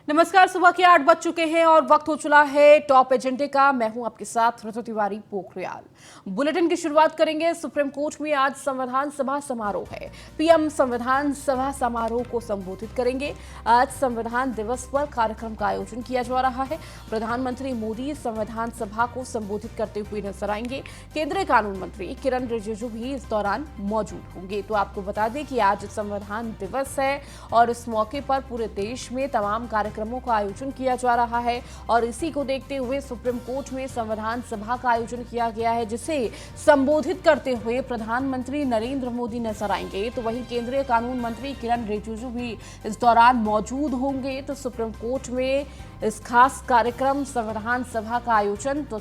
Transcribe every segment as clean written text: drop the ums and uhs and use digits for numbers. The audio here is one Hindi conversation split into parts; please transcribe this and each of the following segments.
नमस्कार। सुबह के 8 बज चुके हैं और वक्त हो चला है टॉप एजेंडे का। मैं हूं आपके साथ ऋतु तिवारी पोखरियाल। बुलेटिन की शुरुआत करेंगे। सुप्रीम कोर्ट में आज संविधान सभा समारोह है। पीएम संविधान सभा समारोह को संबोधित करेंगे। आज संविधान दिवस पर कार्यक्रम का आयोजन किया जा रहा है। प्रधानमंत्री मोदी संविधान सभा को संबोधित करते हुए नजर आएंगे। केंद्रीय कानून मंत्री किरण रिजिजू भी इस दौरान मौजूद होंगे। तो आपको बता दें कि आज संविधान दिवस है और इस मौके पर पूरे देश में तमाम कार्यक्रमों का आयोजन किया जा रहा है और इसी को देखते हुए सुप्रीम कोर्ट में संविधान सभा का आयोजन किया गया है, जिसे संबोधित करते हुए प्रधानमंत्री नरेंद्र मोदी नजर आएंगे। तो वहीं केंद्रीय कानून मंत्री किरण रिजिजू भी इस दौरान मौजूद होंगे। तो सुप्रीम कोर्ट में इस खास कार्यक्रम संविधान सभा का आयोजन, तो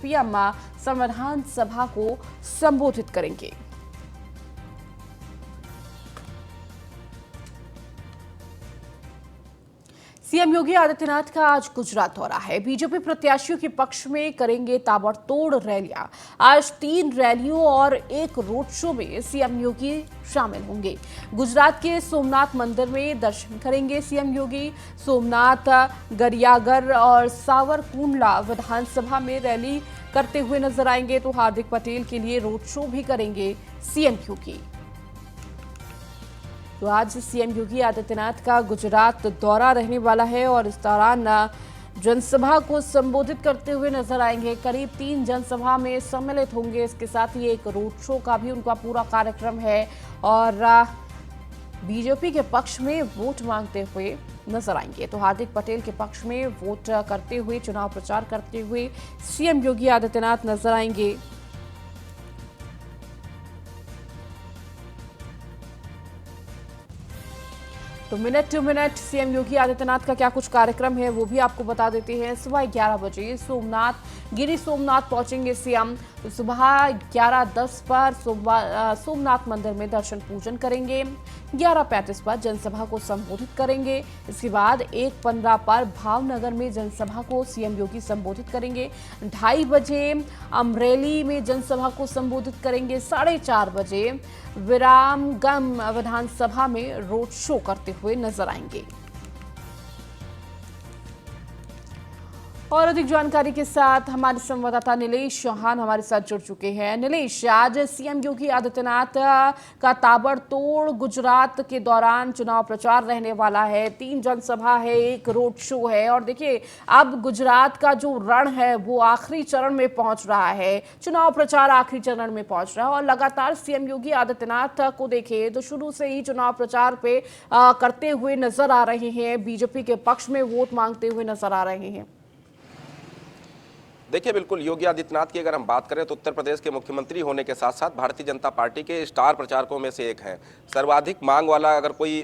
पीएम संविधान सभा को संबोधित करेंगे। सीएम योगी आदित्यनाथ का आज गुजरात दौरा है। बीजेपी प्रत्याशियों के पक्ष में करेंगे ताबड़तोड़ रैलियां। आज 3 रैलियों और एक रोड शो में सीएम योगी शामिल होंगे। गुजरात के सोमनाथ मंदिर में दर्शन करेंगे सीएम योगी। सोमनाथ, गरियागर और सावरकुंडला विधानसभा में रैली करते हुए नजर आएंगे। तो हार्दिक पटेल के लिए रोड शो भी करेंगे सीएम योगी। तो आज सीएम योगी आदित्यनाथ का गुजरात दौरा रहने वाला है और इस दौरान जनसभा को संबोधित करते हुए नजर आएंगे। करीब 3 जनसभा में सम्मिलित होंगे। इसके साथ ही एक रोड शो का भी उनका पूरा कार्यक्रम है और बीजेपी के पक्ष में वोट मांगते हुए नजर आएंगे। तो हार्दिक पटेल के पक्ष में वोट करते हुए, चुनाव प्रचार करते हुए सीएम योगी आदित्यनाथ नजर आएंगे। तो minute to minute CM Yogi Adityanath का क्या कुछ कार्यक्रम है वो भी आपको बता देते हैं। सुबह 11 बजे गिरी सोमनाथ पहुंचेंगे सीएम। तो सुबह 11:10 पर सोमनाथ मंदिर में दर्शन पूजन करेंगे। 11:35 पर जनसभा को संबोधित करेंगे। इसके बाद 1:15 पर भावनगर में जनसभा को सीएम योगी संबोधित करेंगे। 2:30 बजे अमरेली में जनसभा को संबोधित करेंगे। 4:30 बजे विरामगम विधानसभा में रोड शो करते हुए नजर आएंगे। और अधिक जानकारी के साथ हमारे संवाददाता नीलेश चौहान हमारे साथ जुड़ चुके हैं। नीलेश, आज सीएम योगी आदित्यनाथ का ताबड़तोड़ गुजरात के दौरान चुनाव प्रचार रहने वाला है। 3 जनसभा है, एक रोड शो है और देखिए अब गुजरात का जो रण है वो आखिरी चरण में पहुंच रहा है। चुनाव प्रचार आखिरी चरण में पहुंच रहा है और लगातार सीएम योगी आदित्यनाथ को देखें तो शुरू से ही चुनाव प्रचार पे करते हुए नजर आ रहे हैं। बीजेपी के पक्ष में वोट मांगते हुए नजर आ रहे हैं। देखिए, बिल्कुल योगी आदित्यनाथ की अगर हम बात करें तो उत्तर प्रदेश के मुख्यमंत्री होने के साथ साथ भारतीय जनता पार्टी के स्टार प्रचारकों में से एक हैं। सर्वाधिक मांग वाला अगर कोई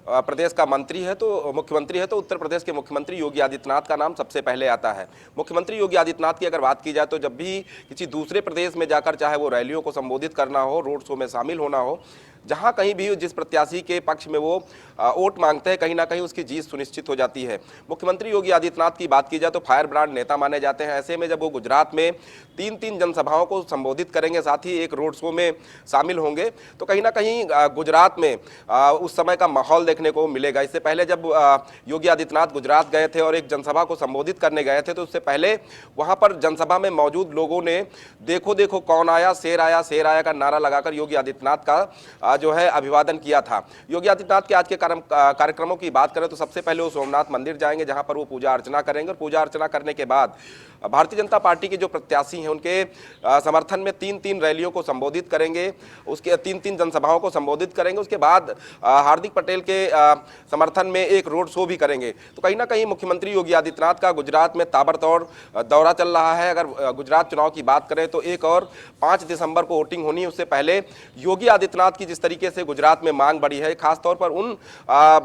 प्रदेश का मुख्यमंत्री है तो उत्तर प्रदेश के मुख्यमंत्री योगी आदित्यनाथ का नाम सबसे पहले आता है। मुख्यमंत्री योगी आदित्यनाथ की अगर बात की जाए तो जब भी किसी दूसरे प्रदेश में जाकर, चाहे वो रैलियों को संबोधित करना हो, रोड शो में शामिल होना हो, जहां कहीं भी जिस प्रत्याशी के पक्ष में वो वोट मांगते हैं, कहीं ना कहीं उसकी जीत सुनिश्चित हो जाती है। मुख्यमंत्री योगी आदित्यनाथ की बात की जाए तो फायर ब्रांड नेता माने जाते हैं। ऐसे में जब वो गुजरात में 3 जनसभाओं को संबोधित करेंगे, साथ ही एक रोड शो में शामिल होंगे, तो कहीं ना कहीं गुजरात में उस समय का माहौल देखने को मिलेगा। इससे पहले जब योगी आदित्यनाथ गुजरात गए थे और एक जनसभा को संबोधित करने गए थे, तो उससे पहले वहां पर जनसभा में मौजूद लोगों ने देखो देखो कौन आया, शेर आया का नारा लगाकर योगी आदित्यनाथ का जो है अभिवादन किया था। योगी आदित्यनाथ के आज के कार्यक्रमों की बात करें तो सबसे पहले वो सोमनाथ मंदिर जाएंगे, जहां पर वो पूजा अर्चना करेंगे और पूजा अर्चना करने के बाद भारतीय जनता पार्टी के जो प्रत्याशी हैं उनके समर्थन में 3 रैलियों को संबोधित करेंगे, उसके 3 जनसभाओं को संबोधित करेंगे। उसके बाद हार्दिक पटेल के समर्थन में एक रोड शो भी करेंगे। तो कहीं ना कहीं मुख्यमंत्री योगी आदित्यनाथ का गुजरात में ताबड़तोड़ दौरा चल रहा है। अगर गुजरात चुनाव की बात करें तो 1 और 5 दिसंबर को वोटिंग होनी है। उससे पहले योगी आदित्यनाथ की जिस तरीके से गुजरात में मांग बढ़ी है, खासतौर पर उन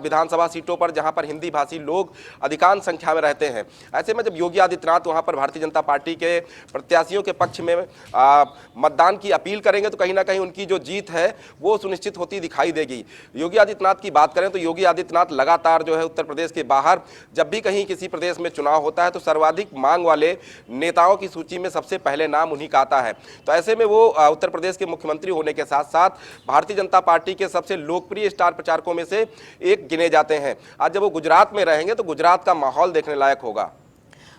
विधानसभा सीटों पर जहां पर हिंदी भाषी लोग अधिकांश संख्या में रहते हैं, ऐसे में जब योगी आदित्यनाथ वहां पर भारतीय जनता पार्टी के प्रत्याशियों के पक्ष में मतदान की अपील करेंगे, तो कहीं ना कहीं उनकी जो जीत है वो सुनिश्चित होती दिखाई देगी। योगी आदित्यनाथ की बात करें तो योगी आदित्यनाथ लगातार जो है उत्तर प्रदेश के बाहर जब भी कहीं किसी प्रदेश में चुनाव होता है तो सर्वाधिक मांग वाले नेताओं की सूची में सबसे पहले नाम उन्हीं का आता है। तो ऐसे में वो उत्तर प्रदेश के मुख्यमंत्री होने के साथ साथ भारतीय जनता पार्टी के सबसे लोकप्रिय स्टार प्रचारकों में से एक गिने जाते हैं। आज जब वो गुजरात में रहेंगे तो गुजरात का माहौल देखने लायक होगा।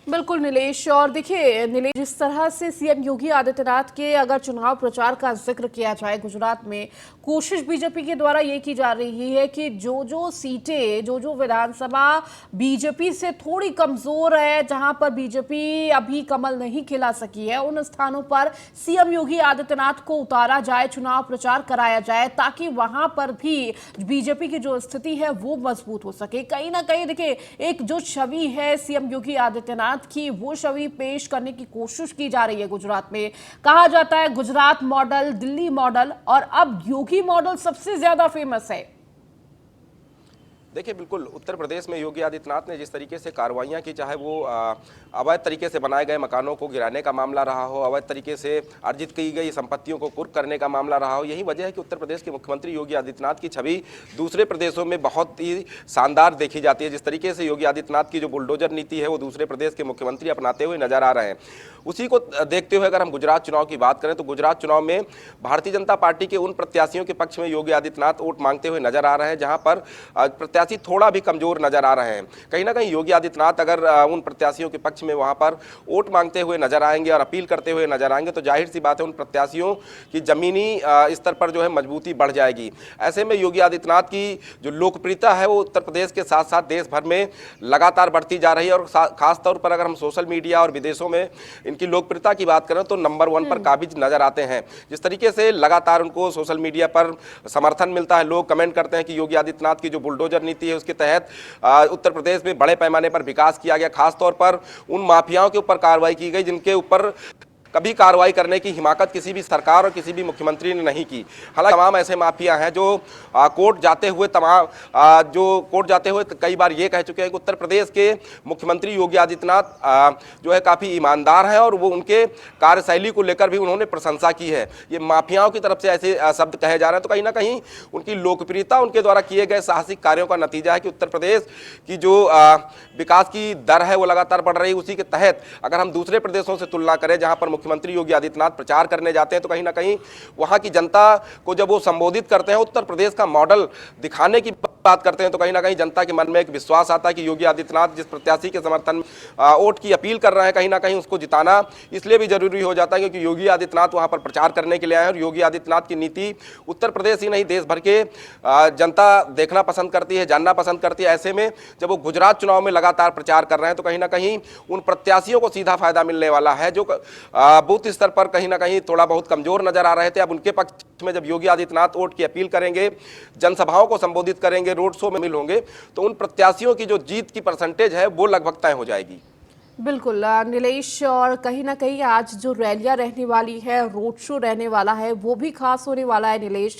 बिल्कुल नीलेश, और देखिए नीलेश, जिस तरह से सीएम योगी आदित्यनाथ के अगर चुनाव प्रचार का जिक्र किया जाए गुजरात में, कोशिश बीजेपी के द्वारा ये की जा रही है कि जो सीटें, जो विधानसभा बीजेपी से थोड़ी कमजोर है, जहां पर बीजेपी अभी कमल नहीं खिला सकी है, उन स्थानों पर सीएम योगी आदित्यनाथ को उतारा जाए, चुनाव प्रचार कराया जाए, ताकि वहां पर भी बीजेपी की जो स्थिति है वो मजबूत हो सके। कहीं ना कहीं देखिए एक जो छवि है सीएम योगी आदित्यनाथ की, वो छवि पेश करने की कोशिश की जा रही है गुजरात में। कहा जाता है गुजरात मॉडल, दिल्ली मॉडल और अब योगी मॉडल सबसे ज्यादा फेमस है। देखिए बिल्कुल, उत्तर प्रदेश में योगी आदित्यनाथ ने जिस तरीके से कार्रवाइयां की, चाहे वो अवैध तरीके से बनाए गए मकानों को गिराने का मामला रहा हो, अवैध तरीके से अर्जित की गई संपत्तियों को कुर्क करने का मामला रहा हो, यही वजह है कि उत्तर प्रदेश के मुख्यमंत्री योगी आदित्यनाथ की छवि दूसरे प्रदेशों में बहुत ही शानदार देखी जाती है। जिस तरीके से योगी आदित्यनाथ की जो बुलडोजर नीति है वो दूसरे प्रदेश के मुख्यमंत्री अपनाते हुए नजर आ रहे हैं। उसी को देखते हुए अगर हम गुजरात चुनाव की बात करें तो गुजरात चुनाव में भारतीय जनता पार्टी के उन प्रत्याशियों के पक्ष में योगी आदित्यनाथ वोट मांगते हुए नजर आ रहे हैं जहां पर प्रत्याशी थोड़ा भी कमजोर नजर आ रहे हैं। कहीं ना कहीं योगी आदित्यनाथ अगर उन प्रत्याशियों के पक्ष में वहां पर वोट मांगते हुए नजर आएंगे और अपील करते हुए नजर आएंगे तो जाहिर सी बात है उन प्रत्याशियों की जमीनी स्तर पर जो है मजबूती बढ़ जाएगी। ऐसे में योगी आदित्यनाथ की जो लोकप्रियता है वो उत्तर प्रदेश के साथ साथ देश भर में लगातार बढ़ती जा रही है और खासतौर पर अगर हम सोशल मीडिया और विदेशों में इनकी लोकप्रियता की बात करें तो नंबर 1 पर काबिज नजर आते हैं। जिस तरीके से लगातार उनको सोशल मीडिया पर समर्थन मिलता है, लोग कमेंट करते हैं कि योगी आदित्यनाथ की जो बुलडोजर नीति है उसके तहत उत्तर प्रदेश में बड़े पैमाने पर विकास किया गया। खासतौर पर उन माफियाओं के ऊपर कार्रवाई की गई जिनके ऊपर कभी कार्रवाई करने की हिमाकत किसी भी सरकार और किसी भी मुख्यमंत्री ने नहीं की। हालांकि तमाम ऐसे माफिया हैं जो कोर्ट जाते हुए कई बार ये कह चुके हैं कि उत्तर प्रदेश के मुख्यमंत्री योगी आदित्यनाथ जो है काफ़ी ईमानदार हैं और वो उनके कार्यशैली को लेकर भी उन्होंने प्रशंसा की है। ये माफियाओं की तरफ से ऐसे शब्द कहे जा रहे हैं तो कहीं ना कहीं उनकी लोकप्रियता, उनके द्वारा किए गए साहसिक कार्यों का नतीजा है कि उत्तर प्रदेश की जो विकास की दर है वो लगातार बढ़ रही है। उसी के तहत अगर हम दूसरे प्रदेशों से तुलना करें जहां पर मुख्यमंत्री योगी आदित्यनाथ प्रचार करने जाते हैं तो कहीं ना कहीं वहां की जनता को जब वो संबोधित करते हैं, उत्तर प्रदेश का मॉडल दिखाने की बात करते हैं तो कहीं ना कहीं जनता के मन में एक विश्वास आता है कि योगी आदित्यनाथ जिस प्रत्याशी के समर्थन में वोट की अपील कर रहे हैं, कहीं ना कहीं उसको जिताना इसलिए भी जरूरी हो जाता है क्योंकि योगी आदित्यनाथ वहां पर प्रचार करने के लिए आए हैं और योगी आदित्यनाथ की नीति उत्तर प्रदेश ही नहीं देश भर के जनता देखना पसंद करती है, जानना पसंद करती है। ऐसे में जब वो गुजरात चुनाव में लगातार प्रचार कर रहे हैं तो कहीं ना कहीं उन प्रत्याशियों को सीधा फायदा मिलने वाला है जो बूथ स्तर पर कहीं ना कहीं थोड़ा बहुत कमजोर नजर आ रहे थे। अब उनके पक्ष में जब योगी आदित्यनाथ वोट की अपील करेंगे, जनसभाओं को संबोधित करेंगे, रोड शो में मिल होंगे तो उन प्रत्याशियों की जो जीत की परसेंटेज है वो लगभग तय हो जाएगी। बिल्कुल नीलेश, और कहीं ना कहीं आज जो रैलियां रहने वाली है, रोड शो रहने वाला है, वो भी खास होने वाला है नीलेश।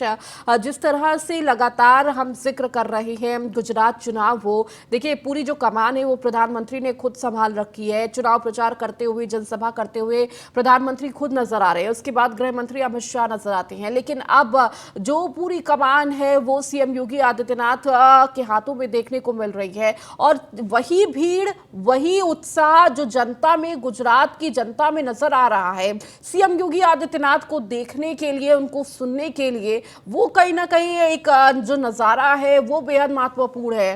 जिस तरह से लगातार हम जिक्र कर रहे हैं गुजरात चुनाव, वो देखिए पूरी जो कमान है वो प्रधानमंत्री ने खुद संभाल रखी है। चुनाव प्रचार करते हुए, जनसभा करते हुए प्रधानमंत्री खुद नजर आ रहे हैं, उसके बाद गृह मंत्री अमित शाह नजर आते हैं। लेकिन अब जो पूरी कमान है वो सीएम योगी आदित्यनाथ के हाथों में देखने को मिल रही है और वही भीड़, वही उत्साह जो जनता में, गुजरात की जनता में नजर आ रहा है सीएम योगी आदित्यनाथ को देखने के लिए, उनको सुनने के लिए, वो कहीं ना कहीं एक जो नजारा है वो बेहद महत्वपूर्ण है।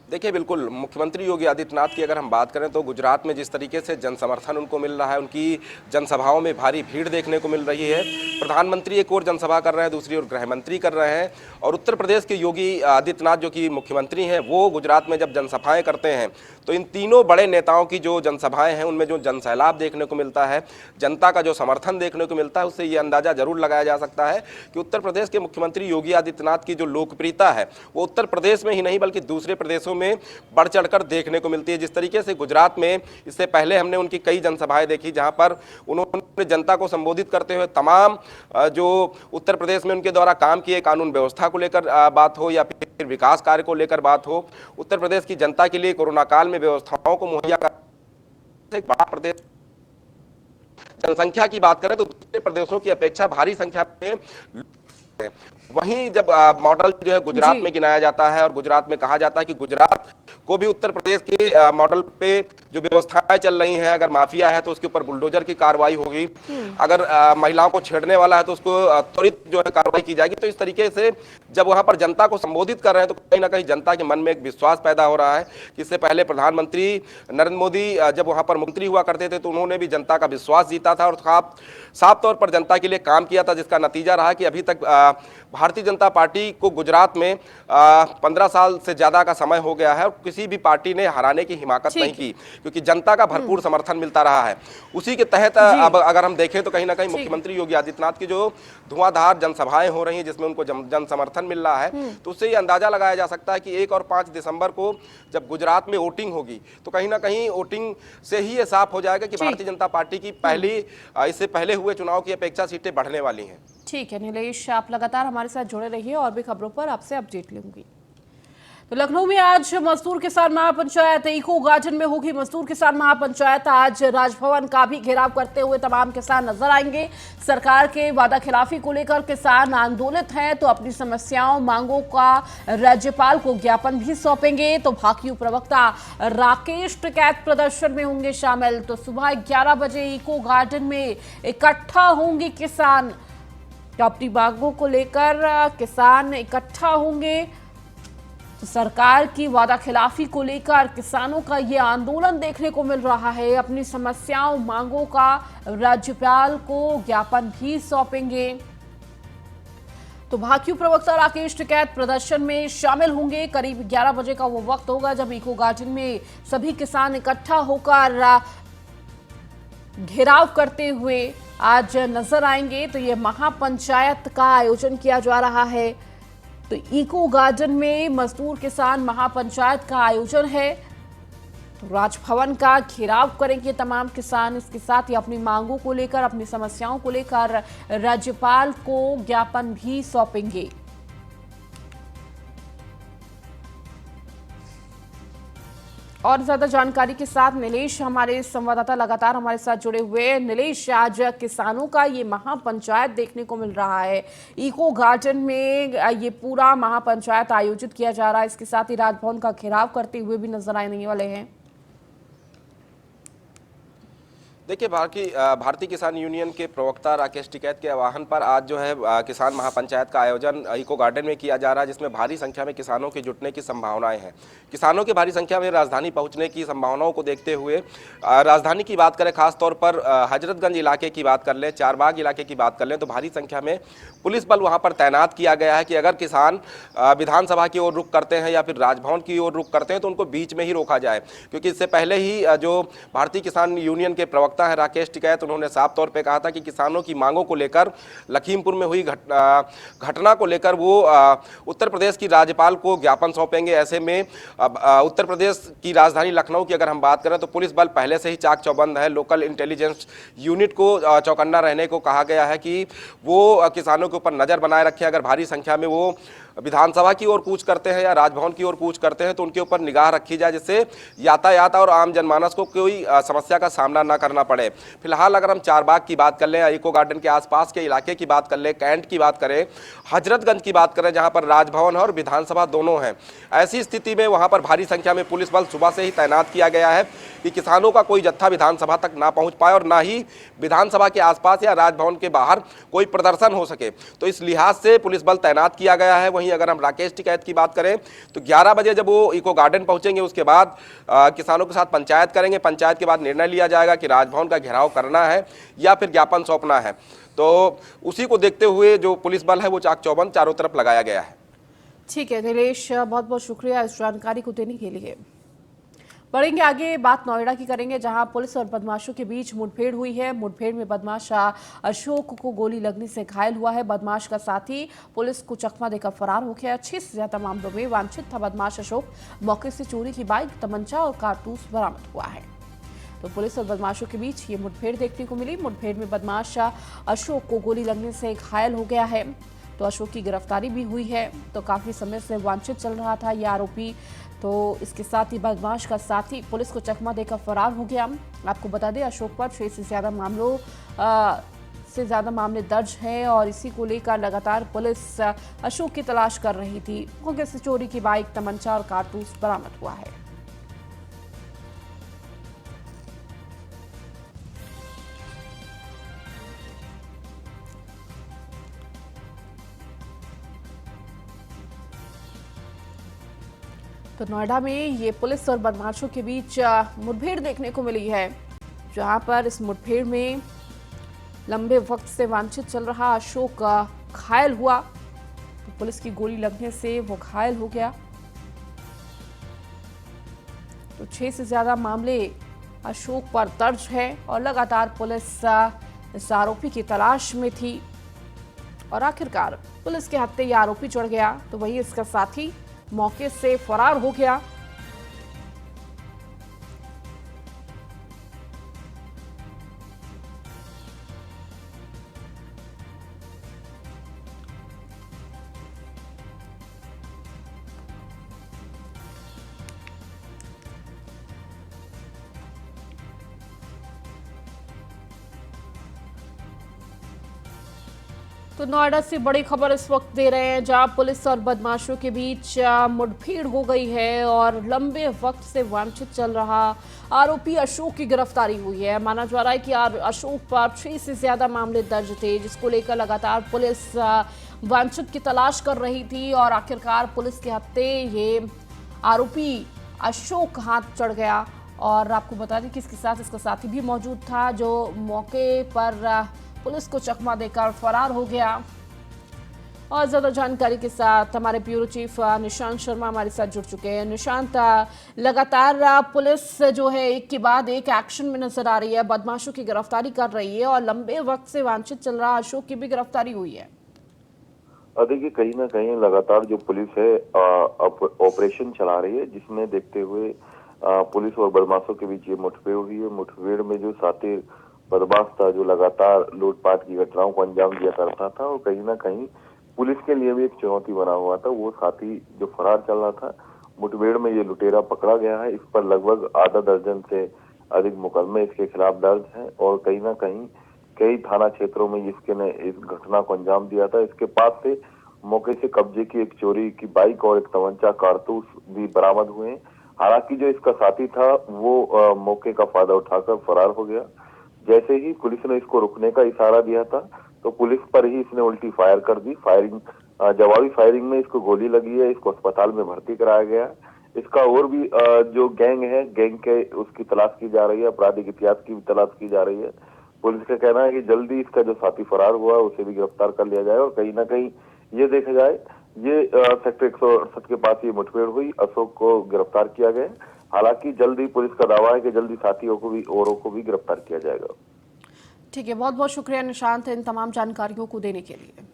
देखिए बिल्कुल, मुख्यमंत्री योगी आदित्यनाथ की अगर हम बात करें तो गुजरात में जिस तरीके से जन समर्थन उनको मिल रहा है, उनकी जनसभाओं में भारी भीड़ देखने को मिल रही है। प्रधानमंत्री एक और जनसभा कर रहे हैं, दूसरी ओर गृह मंत्री कर रहे हैं और उत्तर प्रदेश के योगी आदित्यनाथ जो कि मुख्यमंत्री हैं वो गुजरात में जब जनसभाएं करते हैं तो इन तीनों बड़े नेताओं की जो जनसभाएं हैं उनमें जो जनसैलाब देखने को मिलता है, जनता का जो समर्थन देखने को मिलता है, उससे ये अंदाजा जरूर लगाया जा सकता है कि उत्तर प्रदेश के मुख्यमंत्री योगी आदित्यनाथ की जो लोकप्रियता है वो उत्तर प्रदेश में ही नहीं बल्कि दूसरे प्रदेशों में बढ़ चढ़कर देखने को मिलती है। जिस तरीके से गुजरात में इससे पहले हमने उनकी कई जनसभाएं देखी जहां पर उन्होंने जनता को संबोधित करते हुए तमाम जो उत्तर प्रदेश में उनके द्वारा काम किए कानून व्यवस्था को लेकर बात हो या फिर विकास कार्य को लेकर बात हो, उत्तर प्रदेश की जनता के लिए कोरोना काल में व्यवस्थाओं को मुहैया कर एक बड़ा प्रदेश। जनसंख्या की बात करें तो दूसरे प्रदेशों की अपेक्षा भारी संख्या में, वहीं जब मॉडल जो है गुजरात में गिनाया जाता है और गुजरात में कहा जाता है कि गुजरात को भी उत्तर प्रदेश के मॉडल पे जो व्यवस्थाएं चल रही हैं, अगर माफिया है तो उसके ऊपर बुलडोजर की कार्रवाई होगी, अगर महिलाओं को छेड़ने वाला है तो उसको त्वरित जो है कार्रवाई की जाएगी। तो इस तरीके से जब वहां पर जनता को संबोधित कर रहे हैं तो कहीं ना कहीं जनता के मन में एक विश्वास पैदा हो रहा है कि इससे पहले प्रधानमंत्री नरेंद्र मोदी जब वहां पर मंत्री हुआ करते थे तो उन्होंने भी जनता का विश्वास जीता था और साफ तौर पर जनता के लिए काम किया था, जिसका नतीजा रहा कि अभी तक भारतीय जनता पार्टी को गुजरात में 15 साल से ज्यादा का समय हो गया है और किसी भी पार्टी ने हराने की हिमाकत नहीं की, क्योंकि जनता का भरपूर समर्थन मिलता रहा है। उसी के तहत अब अगर हम देखें तो कहीं ना कहीं मुख्यमंत्री योगी आदित्यनाथ की जो धुआंधार जनसभाएं हो रही हैं जिसमें उनको जन समर्थन मिल रहा है, तो उससे ये अंदाजा लगाया जा सकता है कि 1 और 5 दिसंबर को जब गुजरात में वोटिंग होगी तो कहीं ना कहीं वोटिंग से ही ये साफ हो जाएगा कि भारतीय जनता पार्टी की इससे पहले हुए चुनाव की अपेक्षा सीटें बढ़ने वाली हैं। ठीक है नीलेश, आप लगातार हमारे साथ जुड़े रहिए और भी खबरों पर आपसे अपडेट लूंगी। तो लखनऊ में आज मजदूर किसान महापंचायत इको गार्डन में होगी मजदूर किसान महापंचायत। आज राजभवन का भी घेराव करते हुए तमाम किसान नजर आएंगे। सरकार के वादा खिलाफी को लेकर किसान आंदोलित हैं तो अपनी समस्याओं मांगों का राज्यपाल को ज्ञापन भी सौंपेंगे। तो भाकियू प्रवक्ता राकेश टिकैत प्रदर्शन में होंगे शामिल। तो सुबह 11 बजे इको गार्डन में इकट्ठा होंगे किसान। तो अपनी मांगों को लेकर किसान इकट्ठा होंगे। तो सरकार की वादा खिलाफी को लेकर किसानों का ये आंदोलन देखने को मिल रहा है। अपनी समस्याओं मांगों का राज्यपाल को ज्ञापन भी सौंपेंगे। तो भाकियू प्रवक्ता राकेश टिकैत प्रदर्शन में शामिल होंगे। करीब 11 बजे का वो वक्त होगा जब इको गार्डन में सभी किसान इकट्ठा होकर घेराव करते हुए आज नजर आएंगे। तो ये महापंचायत का आयोजन किया जा रहा है। तो इको गार्डन में मजदूर किसान महापंचायत का आयोजन है। तो राजभवन का घेराव करेंगे तमाम किसान। इसके साथ ही अपनी मांगों को लेकर अपनी समस्याओं को लेकर राज्यपाल को ज्ञापन भी सौंपेंगे। और ज्यादा जानकारी के साथ नीलेश हमारे संवाददाता लगातार हमारे साथ जुड़े हुए हैं। नीलेश, आज किसानों का ये महापंचायत देखने को मिल रहा है। इको गार्डन में ये पूरा महापंचायत आयोजित किया जा रहा है। इसके साथ ही राजभवन का घेराव करते हुए भी नजर आने वाले हैं। देखिए, भारतीय किसान यूनियन के प्रवक्ता राकेश टिकैत के आह्वान पर आज जो है किसान महापंचायत का आयोजन इको गार्डन में किया जा रहा है, जिसमें भारी संख्या में किसानों के जुटने की संभावनाएं हैं। किसानों के भारी संख्या में राजधानी पहुंचने की संभावनाओं को देखते हुए राजधानी की बात करें, खासतौर पर हजरतगंज इलाके की बात कर लें, चारबाग इलाके की बात कर लें, तो भारी संख्या में पुलिस बल वहाँ पर तैनात किया गया है कि अगर किसान विधानसभा की ओर रुख करते हैं या फिर राजभवन की ओर रुख करते हैं तो उनको बीच में ही रोका जाए। क्योंकि इससे पहले ही जो भारतीय किसान यूनियन के प्रवक्ता है राकेश टिकैत, उन्होंने साफ तौर पे कहा था कि किसानों की मांगों को लेकर, लखीमपुर में हुई घटना को लेकर वो उत्तर प्रदेश की राज्यपाल को ज्ञापन सौंपेंगे। ऐसे में उत्तर प्रदेश की राजधानी लखनऊ की अगर हम बात करें तो पुलिस बल पहले से ही चाक चौबंद है। लोकल इंटेलिजेंस यूनिट को चौकन्ना रहने को कहा गया है कि वो किसानों के ऊपर नजर बनाए रखे। अगर भारी संख्या में वो विधानसभा की ओर कूच करते हैं या राजभवन की ओर कूच करते हैं तो उनके ऊपर निगाह रखी जाए, जिससे यातायात और आम जनमानस को कोई समस्या का सामना ना करना पड़े। फिलहाल अगर हम चारबाग की बात कर लें, इको गार्डन के आसपास के इलाके की बात कर लें, कैंट की बात करें, हजरतगंज की बात करें, जहां पर राजभवन और विधानसभा दोनों हैं, ऐसी स्थिति में वहां पर भारी संख्या में पुलिस बल सुबह से ही तैनात किया गया है कि किसानों का कोई जत्था विधानसभा तक ना पहुंच पाए और ना ही विधानसभा के आसपास या राजभवन के बाहर कोई प्रदर्शन हो सके। तो इस लिहाज से पुलिस बल तैनात किया गया है। वहीं अगर हम राकेश टिकैत की बात करें तो 11 बजे जब वो इको गार्डन पहुंचेंगे उसके बाद किसानों के साथ पंचायत करेंगे। पंचायत के बाद निर्णय लिया जाएगा कि राजभवन का घेराव करना है या फिर ज्ञापन सौंपना है। तो उसी को देखते हुए जो पुलिस बल है वो चाक चौबंद चारों तरफ लगाया गया है। ठीक है नीलेश, बहुत बहुत शुक्रिया इस जानकारी को देने के लिए। बढ़ेंगे आगे, बात नोएडा की करेंगे जहां पुलिस और बदमाशों के बीच मुठभेड़ हुई है। मुठभेड़ में बदमाश अशोक को गोली लगने से घायल हुआ है। बदमाश का साथी पुलिस को चकमा देकर फरार हो गया। 6 से ज्यादा मामलों में वांछित था बदमाश अशोक। मौके से चोरी की बाइक, तमंचा और कारतूस बरामद हुआ है। तो पुलिस और बदमाशों के बीच ये मुठभेड़ देखने को मिली। मुठभेड़ में बदमाश अशोक को गोली लगने से घायल हो गया है। तो अशोक की गिरफ्तारी भी हुई है। तो काफी समय से वांछित चल रहा था ये आरोपी। तो इसके साथ ही बदमाश का साथी पुलिस को चकमा देकर फरार हो गया। आपको बता दें अशोक पर 6 से ज्यादा मामले दर्ज हैं और इसी को लेकर लगातार पुलिस अशोक की तलाश कर रही थी। मौके से चोरी की बाइक, तमंचा और कारतूस बरामद हुआ है। तो नोएडा में ये पुलिस और बदमाशों के बीच मुठभेड़ देखने को मिली है, जहां पर इस मुठभेड़ में लंबे वक्त से वांछित चल रहा अशोक घायल हुआ। तो पुलिस की गोली लगने से वो घायल हो गया। तो 6 से ज्यादा मामले अशोक पर दर्ज है और लगातार पुलिस इस आरोपी की तलाश में थी और आखिरकार पुलिस के हत्थे ये आरोपी चढ़ गया। तो वही इसका साथी मौके से फरार हो गया। तो नोएडा से बड़ी खबर इस वक्त दे रहे हैं, जहां पुलिस और बदमाशों के बीच मुठभेड़ हो गई है और लंबे वक्त से वांछित चल रहा आरोपी अशोक की गिरफ्तारी हुई है। माना जा रहा है कि अशोक पर 6 से ज्यादा मामले दर्ज थे, जिसको लेकर लगातार पुलिस वांछित की तलाश कर रही थी और आखिरकार पुलिस के हत्थे ये आरोपी अशोक हाथ चढ़ गया। और आपको बता दें कि इसके साथ इसका साथी भी मौजूद था, जो मौके पर पुलिस को चकमा देकर फरार हो गया। और ज्यादा जानकारी के साथ हमारे ब्यूरो चीफ निशांत शर्मा हमारे साथ जुड़ चुके हैं। निशांत, लगातार पुलिस जो है एक के बाद एक एक्शन में नजर आ रही है, बदमाशों की गिरफ्तारी कर रही है और लंबे वक्त से वांछित चल रहा अशोक की भी गिरफ्तारी हुई है। देखिए, कहीं ना कहीं लगातार जो पुलिस है ऑपरेशन चला रही है, जिसमें देखते हुए पुलिस और बदमाशों के बीच ये मुठभेड़ हुई है। मुठभेड़ में जो साथी बदमाश था, जो लगातार लूटपाट की घटनाओं को अंजाम दिया करता था और कहीं ना कहीं पुलिस के लिए भी एक चुनौती बना हुआ था, वो साथी जो फरार चल रहा था। मुठभेड़ में ये लुटेरा पकड़ा गया है। इस पर लगभग आधा दर्जन से अधिक मुकदमे इसके खिलाफ दर्ज हैं और कहीं ना कहीं कई थाना क्षेत्रों में इसके ने इस घटना को अंजाम दिया था। इसके पास से मौके से कब्जे की एक चोरी की बाइक और एक तमंचा कारतूस भी बरामद हुए हैं। हालांकि जो इसका साथी था वो मौके का फायदा उठाकर फरार हो गया। जैसे ही पुलिस ने इसको रुकने का इशारा दिया था, तो पुलिस पर ही इसने उल्टी फायर कर दी। जवाबी फायरिंग में इसको गोली लगी है। इसको अस्पताल में भर्ती कराया गया। इसका और भी जो गैंग है, गैंग के उसकी तलाश की जा रही है, आपराधिक इतिहास की भी तलाश की जा रही है। पुलिस का कहना है कि जल्दी इसका जो साथी फरार हुआ उसे भी गिरफ्तार कर लिया जाए और कहीं ना कहीं ये देखा जाए, ये सेक्टर 168 के पास ये मुठभेड़ हुई, अशोक को गिरफ्तार किया गया। हालांकि जल्दी पुलिस का दावा है कि जल्दी साथियों को भी औरों को भी गिरफ्तार किया जाएगा। ठीक है, बहुत बहुत शुक्रिया निशांत इन तमाम जानकारियों को देने के लिए।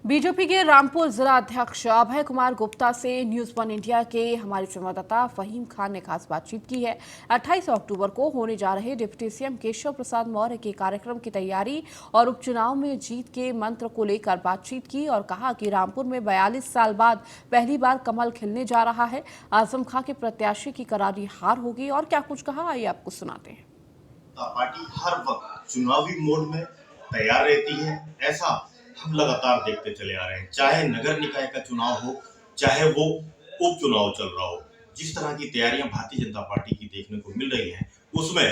बीजेपी के रामपुर जिला अध्यक्ष अभय कुमार गुप्ता से न्यूज वन इंडिया के हमारे संवाददाता फहीम खान ने खास बातचीत की है। 28 अक्टूबर को होने जा रहे डिप्टी सीएम केशव प्रसाद मौर्य के कार्यक्रम की तैयारी और उपचुनाव में जीत के मंत्र को लेकर बातचीत की और कहा कि रामपुर में 42 साल बाद पहली बार कमल खिलने जा रहा है। आजम खां के प्रत्याशी की करारी हार होगी और क्या कुछ कहा, आइए आपको सुनाते हैं। पार्टी हर वक्त चुनावी मोड में तैयार रहती है, ऐसा हम लगातार देखते चले आ रहे हैं। चाहे नगर निकाय का चुनाव हो, चाहे वो उपचुनाव चल रहा हो, जिस तरह की तैयारियां भारतीय जनता पार्टी की देखने को मिल रही हैं, उसमें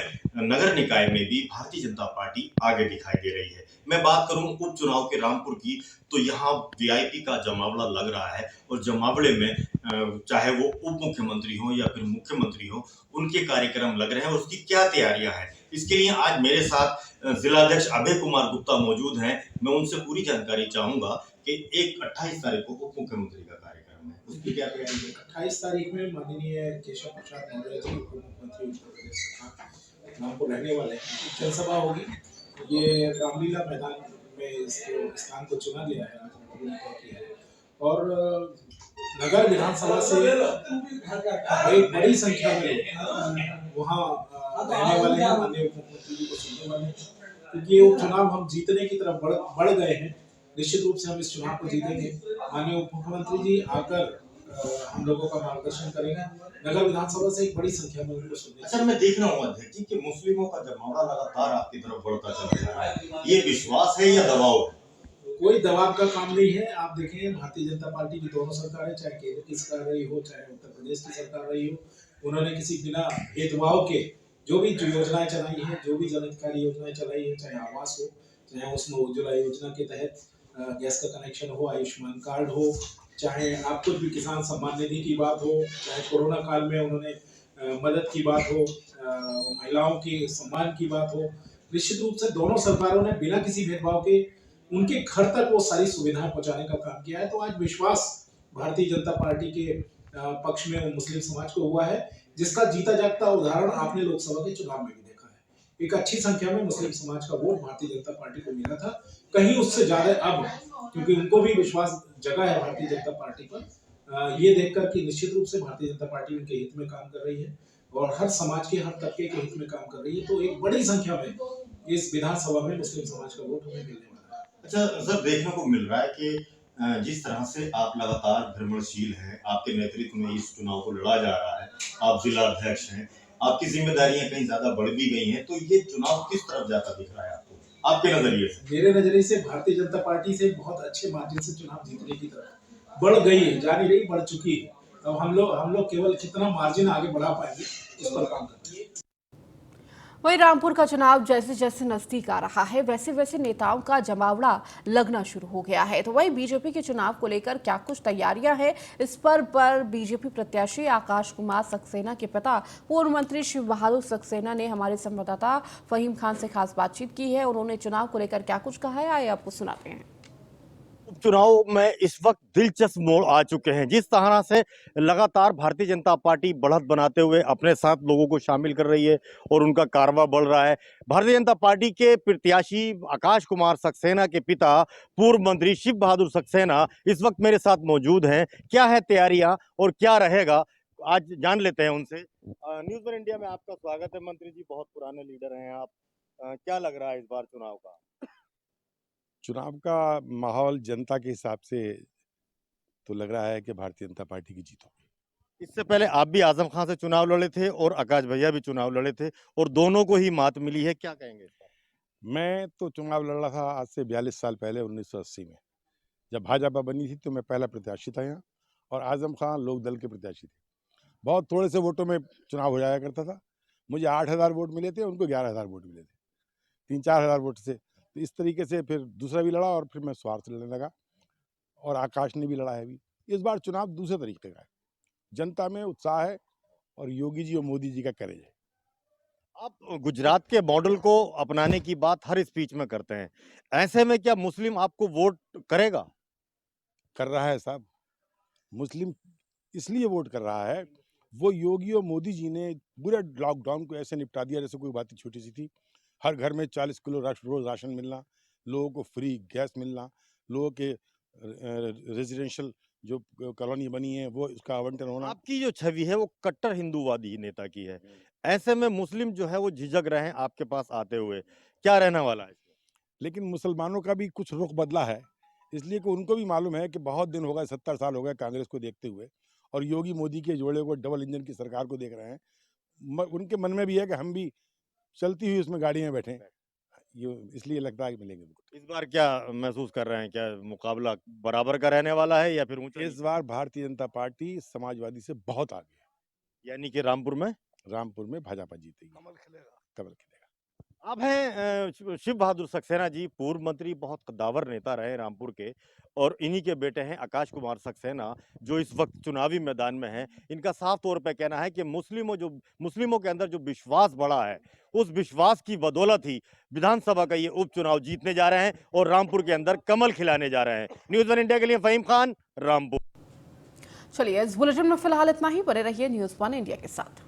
नगर निकाय में भी भारतीय जनता पार्टी आगे दिखाई दे रही है। मैं बात करूं उपचुनाव के रामपुर की, तो यहाँ वीआईपी का जमावड़ा लग रहा है और जमावड़े में चाहे वो उप मुख्यमंत्री हो या फिर मुख्यमंत्री हो, उनके कार्यक्रम लग रहे हैं और उसकी क्या तैयारियां हैं। इसके लिए आज मेरे साथ जिलाध्यक्ष अभय कुमार गुप्ता मौजूद हैं। मैं उनसे पूरी जानकारी चाहूंगा कि 28 तारीख को उप मुख्यमंत्री का कार्यक्रम है, उसकी क्या तैयारी है। 28 तारीख में माननीय केशव प्रसाद मौर्य जी उप मुख्यमंत्री उत्तर प्रदेश का रामपुर रहने वाले हैं। जनसभा होगी, ये रामलीला मैदान में इसको स्थान को चुना गया है, किया है और नगर विधानसभा से एक बड़ी संख्या में वहाँ रहने वाले हैं, माननीय मुख्यमंत्री जी को सुनने वाले हैं, क्योंकि ये उपचुनाव हम जीतने की तरफ बढ़ गए हैं। निश्चित रूप से हम इस चुनाव को जीतेंगे। माननीय उप मुख्यमंत्री जी आकर हम लोगों का मार्गदर्शन करेंगे। नगर विधानसभा से एक बड़ी संख्या में उनको सुनने। अच्छा, मैं देख रहा हूँ अध्यक्ष जी कि मुस्लिमों का जमावड़ा लगातार आपकी तरफ बढ़ता चला जा रहा है, ये विश्वास है या दबाव है? कोई दबाव का काम नहीं है। आप देखें, भारतीय जनता पार्टी की दोनों सरकारें, चाहे केंद्र की सरकार रही हो, चाहे उत्तर प्रदेश की सरकार रही हो, उन्होंने किसी बिना भेदभाव के जो भी योजनाएं चलाई है, जो भी जनहितकारी योजनाएं चलाई है, चाहे आवास हो, चाहे उसमें उज्ज्वला योजना के तहत गैस का कनेक्शन हो, आयुष्मान कार्ड हो, चाहे आप कुछ भी किसान सम्मान निधि की बात हो, चाहे कोरोना काल में उन्होंने मदद की बात हो, महिलाओं के सम्मान की बात हो, निश्चित रूप से दोनों सरकारों ने बिना किसी भेदभाव के उनके घर तक वो सारी सुविधाएं पहुंचाने का काम किया है। तो आज विश्वास भारतीय जनता पार्टी के पक्ष में मुस्लिम समाज को हुआ है, जिसका जीता जागता उदाहरण आपने लोकसभा के चुनाव में भी देखा है। एक अच्छी संख्या में मुस्लिम समाज का वोट भारतीय जनता पार्टी को मिला था, कहीं उससे ज्यादा अब, क्योंकि उनको भी विश्वास जगा है भारतीय जनता पार्टी पर, ये देखकर कि निश्चित रूप से भारतीय जनता पार्टी उनके हित में काम कर रही है और हर समाज के हर तबके के हित में काम कर रही है। तो एक बड़ी संख्या में इस विधानसभा में मुस्लिम समाज का वोट हमें मिलने वाला है। अच्छा सर, देखने को मिल रहा है कि जिस तरह से आप लगातार भ्रमणशील हैं, आपके नेतृत्व में इस चुनाव को लड़ा जा रहा है, आप जिला अध्यक्ष हैं, आपकी जिम्मेदारियां कहीं ज्यादा बढ़ भी गई हैं, तो ये चुनाव किस तरफ जाता दिख रहा है आपको, आपके नजरिए से? मेरे नजरिए से भारतीय जनता पार्टी से बहुत अच्छे मार्जिन से चुनाव जीतने की तरफ बढ़ गई है, जा नहीं रही, बढ़ चुकी है। अब हम लोग केवल कितना मार्जिन आगे बढ़ा पाएंगे इस पर काम करते हैं। वहीं रामपुर का चुनाव जैसे जैसे नजदीक आ रहा है, वैसे वैसे नेताओं का जमावड़ा लगना शुरू हो गया है। तो वहीं बीजेपी के चुनाव को लेकर क्या कुछ तैयारियां हैं, इस पर बीजेपी प्रत्याशी आकाश कुमार सक्सेना के पिता पूर्व मंत्री शिव बहादुर सक्सेना ने हमारे संवाददाता फहीम खान से खास बातचीत की है। उन्होंने चुनाव को लेकर क्या कुछ कहा है, आइए आपको सुनाते हैं। उपचुनाव में इस वक्त दिलचस्प मोड़ आ चुके हैं। जिस तरह से लगातार भारतीय जनता पार्टी बढ़त बनाते हुए अपने साथ लोगों को शामिल कर रही है और उनका कारवा बढ़ रहा है। भारतीय जनता पार्टी के प्रत्याशी आकाश कुमार सक्सेना के पिता पूर्व मंत्री शिव बहादुर सक्सेना इस वक्त मेरे साथ मौजूद हैं। क्या है तैयारियां और क्या रहेगा, आज जान लेते हैं उनसे। न्यूज़ वन इंडिया में आपका स्वागत है। मंत्री जी, बहुत पुराने लीडर हैं आप, क्या लग रहा है इस बार चुनाव का? चुनाव का माहौल जनता के हिसाब से तो लग रहा है कि भारतीय जनता पार्टी की जीत होगी। इससे पहले आप भी आजम खान से चुनाव लड़े थे और आकाश भैया भी चुनाव लड़े थे और दोनों को ही मात मिली है, क्या कहेंगे इस पर? मैं तो चुनाव लड़ रहा था आज से 42 साल पहले 1980 में, जब भाजपा बनी थी तो मैं पहला प्रत्याशी था यहाँ, और आजम खान लोक दल के प्रत्याशी थे। बहुत थोड़े से वोटों में चुनाव हो जाया करता था। मुझे 8,000 वोट मिले थे, उनको 11,000 वोट मिले थे, 3-4 हज़ार वोट से। तो इस तरीके से फिर दूसरा भी लड़ा और फिर मैं स्वार्थ लड़ने लगा, और आकाश ने भी लड़ा है। अभी इस बार चुनाव दूसरे तरीके का है, जनता में उत्साह है और योगी जी और मोदी जी का करेज है। आप गुजरात के मॉडल को अपनाने की बात हर स्पीच में करते हैं, ऐसे में क्या मुस्लिम आपको वोट करेगा? कर रहा है साहब, मुस्लिम इसलिए वोट कर रहा है, वो योगी और मोदी जी ने पूरे लॉकडाउन को ऐसे निपटा दिया जैसे कोई बात छोटी सी थी। हर घर में 40 किलो रोज राशन मिलना, लोगों को फ्री गैस मिलना, लोगों के रेजिडेंशियल जो कॉलोनी बनी है वो उसका आवंटन होना। आपकी जो छवि है वो कट्टर हिंदूवादी नेता की है, ऐसे में मुस्लिम जो है वो झिझक रहे हैं आपके पास आते हुए, क्या रहने वाला है? लेकिन मुसलमानों का भी कुछ रुख बदला है, इसलिए कि उनको भी मालूम है कि बहुत दिन हो गए, 70 साल हो गए कांग्रेस को देखते हुए, और योगी मोदी के जोड़े को, डबल इंजन की सरकार को देख रहे हैं। उनके मन में भी है कि हम भी चलती हुई उसमें गाड़ी में बैठे, ये इसलिए लगता है कि मिलेंगे। इस बार क्या महसूस कर रहे हैं, क्या मुकाबला बराबर का रहने वाला है या फिर ऊंचा? इस बार भारतीय जनता पार्टी समाजवादी से बहुत आगे है, यानी कि रामपुर में भाजपा जीतेगी, कमल खिलेगा। आप हैं शिव बहादुर सक्सेना जी, पूर्व मंत्री, बहुत कद्दावर नेता रहे रामपुर के, और इन्हीं के बेटे हैं आकाश कुमार सक्सेना जो इस वक्त चुनावी मैदान में हैं। इनका साफ तौर पे कहना है कि मुस्लिमों के अंदर जो विश्वास बढ़ा है, उस विश्वास की बदौलत ही विधानसभा का ये उपचुनाव जीतने जा रहे हैं और रामपुर के अंदर कमल खिलाने जा रहे हैं। न्यूज़ वन इंडिया के लिए फहीम खान, रामपुर। चलिए, इस बुलेटिन में फिलहाल इतना ही। बने रहिए न्यूज़ वन इंडिया के साथ।